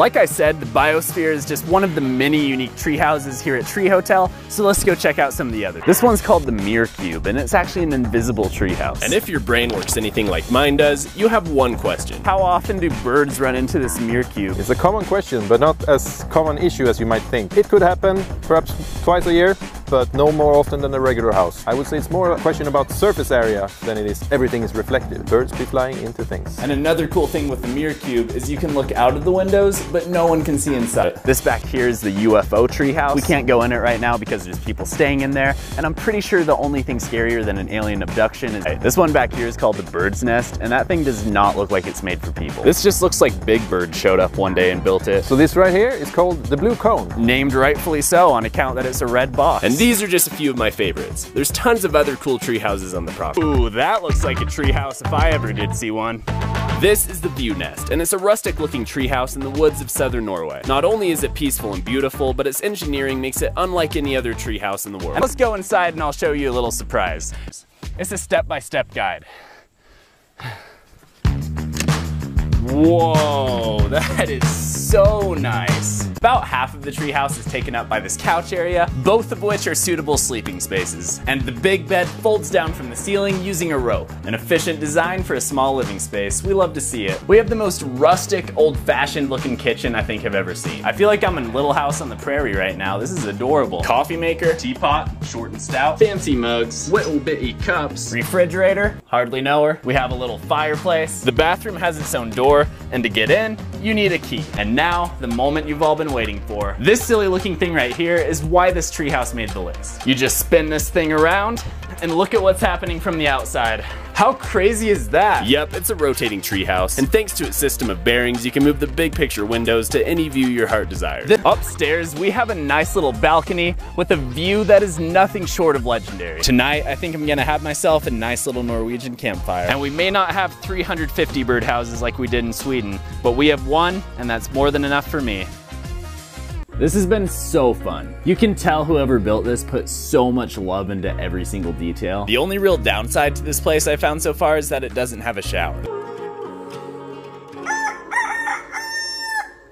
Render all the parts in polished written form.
Like I said, the Biosphere is just one of the many unique tree houses here at Tree Hotel, so let's go check out some of the others. This one's called the Mirror Cube, and it's actually an invisible tree house. And if your brain works anything like mine does, you have one question. How often do birds run into this Mirror Cube? It's a common question, but not as common issue as you might think. It could happen perhaps twice a year, but no more often than a regular house. I would say it's more a question about surface area than it is everything is reflective. Birds be flying into things. And another cool thing with the Mirror Cube is you can look out of the windows, but no one can see inside. This back here is the UFO treehouse. We can't go in it right now because there's people staying in there, and I'm pretty sure the only thing scarier than an alien abduction is this one back here is called the Bird's Nest, and that thing does not look like it's made for people. This just looks like Big Bird showed up one day and built it. So this right here is called the Blue Cone. Named rightfully so on account that it's a red box. And these are just a few of my favorites. There's tons of other cool tree houses on the property. Ooh, that looks like a tree house if I ever did see one. This is the View Nest, and it's a rustic looking treehouse in the woods of southern Norway. Not only is it peaceful and beautiful, but its engineering makes it unlike any other treehouse in the world. Let's go inside and I'll show you a little surprise. It's a step-by-step guide. Whoa, that is so nice. About half of the treehouse is taken up by this couch area, both of which are suitable sleeping spaces. And the big bed folds down from the ceiling using a rope. An efficient design for a small living space. We love to see it. We have the most rustic, old-fashioned looking kitchen I think I've ever seen. I feel like I'm in Little House on the Prairie right now. This is adorable. Coffee maker, teapot, short and stout, fancy mugs, little bitty cups, refrigerator, hardly know her. We have a little fireplace. The bathroom has its own door, and to get in, you need a key. And now, the moment you've all been waiting for. This silly looking thing right here is why this treehouse made the list. You just spin this thing around, and look at what's happening from the outside. How crazy is that? Yep, it's a rotating treehouse, and thanks to its system of bearings, you can move the big picture windows to any view your heart desires. Upstairs, we have a nice little balcony with a view that is nothing short of legendary. Tonight, I think I'm gonna have myself a nice little Norwegian campfire. And we may not have 350 birdhouses like we did in Sweden, but we have one, and that's more than enough for me. This has been so fun. You can tell whoever built this put so much love into every single detail. The only real downside to this place I found so far is that it doesn't have a shower.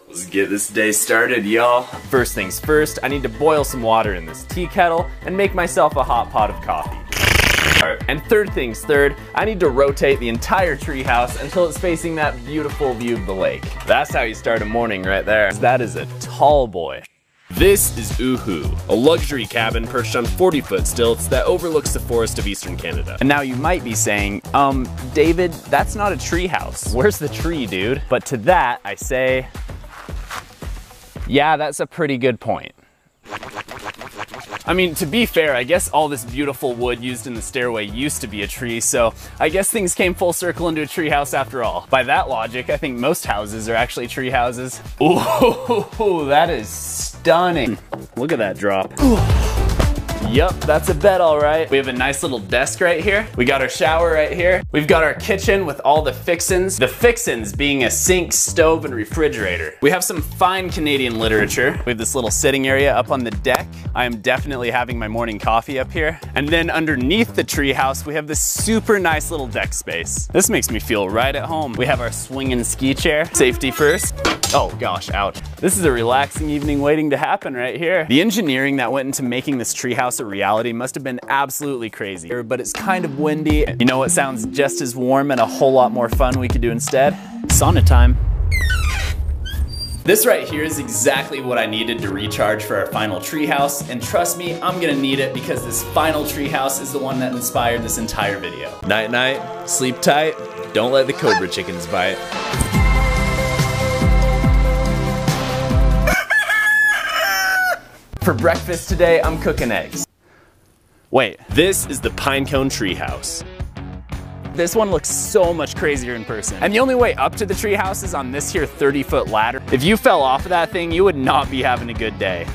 Let's get this day started, y'all. First things first, I need to boil some water in this tea kettle and make myself a hot pot of coffee. And third things third, I need to rotate the entire treehouse until it's facing that beautiful view of the lake. That's how you start a morning right there. That is a tall boy. This is Uhu, a luxury cabin perched on 40-foot stilts that overlooks the forest of eastern Canada. And now you might be saying, David, that's not a treehouse. Where's the tree, dude? But to that, I say, yeah, that's a pretty good point. I mean, to be fair, I guess all this beautiful wood used in the stairway used to be a tree, so I guess things came full circle into a tree house after all. By that logic, I think most houses are actually tree houses. Ooh, that is stunning. Look at that drop. Ooh. Yup, that's a bed all right. We have a nice little desk right here. We got our shower right here. We've got our kitchen with all the fixins. The fixins being a sink, stove, and refrigerator. We have some fine Canadian literature. We have this little sitting area up on the deck. I am definitely having my morning coffee up here. And then underneath the treehouse, we have this super nice little deck space. This makes me feel right at home. We have our swinging ski chair. Safety first. Oh gosh, ouch. This is a relaxing evening waiting to happen right here. The engineering that went into making this treehouse a reality must have been absolutely crazy, but it's kind of windy. You know what sounds just as warm and a whole lot more fun we could do instead? Sauna time. This right here is exactly what I needed to recharge for our final treehouse, and trust me, I'm gonna need it because this final treehouse is the one that inspired this entire video. Night night, sleep tight, don't let the cobra chickens bite. For breakfast today, I'm cooking eggs. Wait, this is the Pinecone Treehouse. This one looks so much crazier in person. And the only way up to the treehouse is on this here 30-foot ladder. If you fell off of that thing, you would not be having a good day.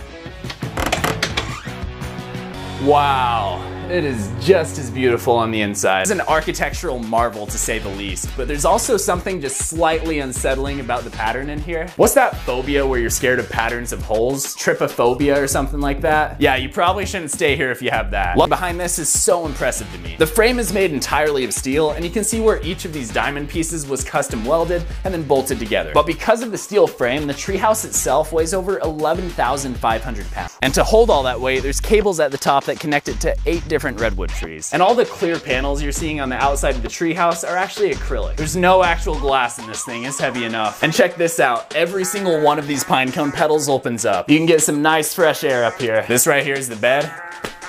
Wow, it is just as beautiful on the inside. It's an architectural marvel to say the least, but there's also something just slightly unsettling about the pattern in here. What's that phobia where you're scared of patterns of holes? Trypophobia or something like that? Yeah, you probably shouldn't stay here if you have that. Look behind this is so impressive to me. The frame is made entirely of steel, and you can see where each of these diamond pieces was custom welded and then bolted together. But because of the steel frame, the treehouse itself weighs over 11,500 pounds. And to hold all that weight, there's cables at the top that connect it to 8 different redwood trees. And all the clear panels you're seeing on the outside of the treehouse are actually acrylic. There's no actual glass in this thing, it's heavy enough. And check this out, every single one of these pine cone petals opens up. You can get some nice fresh air up here. This right here is the bed.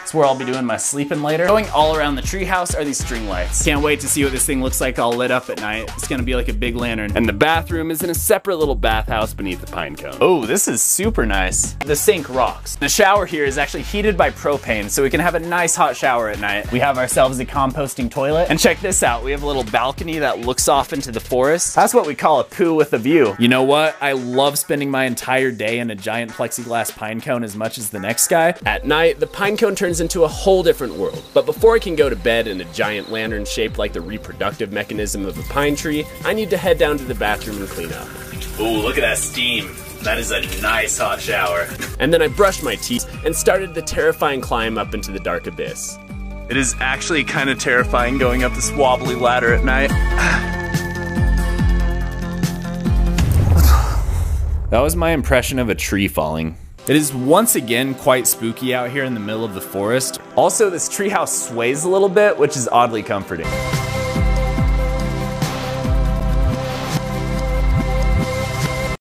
It's where I'll be doing my sleeping later. Going all around the treehouse are these string lights. Can't wait to see what this thing looks like all lit up at night. It's gonna be like a big lantern. And the bathroom is in a separate little bathhouse beneath the pine cone. Oh, this is super nice. The sink rocks. The shower here is actually heated by propane, so we can have a nice hot shower at night. We have ourselves a composting toilet. And check this out, we have a little balcony that looks off into the forest. That's what we call a poo with a view. You know what? I love spending my entire day in a giant plexiglass pine cone as much as the next guy. At night, the pine cone turns into a whole different world. But before I can go to bed in a giant lantern shaped like the reproductive mechanism of a pine tree, I need to head down to the bathroom and clean up. Ooh, look at that steam. That is a nice hot shower. And then I brushed my teeth and started the terrifying climb up into the dark abyss. It is actually kind of terrifying going up this wobbly ladder at night. That was my impression of a tree falling. It is once again quite spooky out here in the middle of the forest. Also, this treehouse sways a little bit, which is oddly comforting.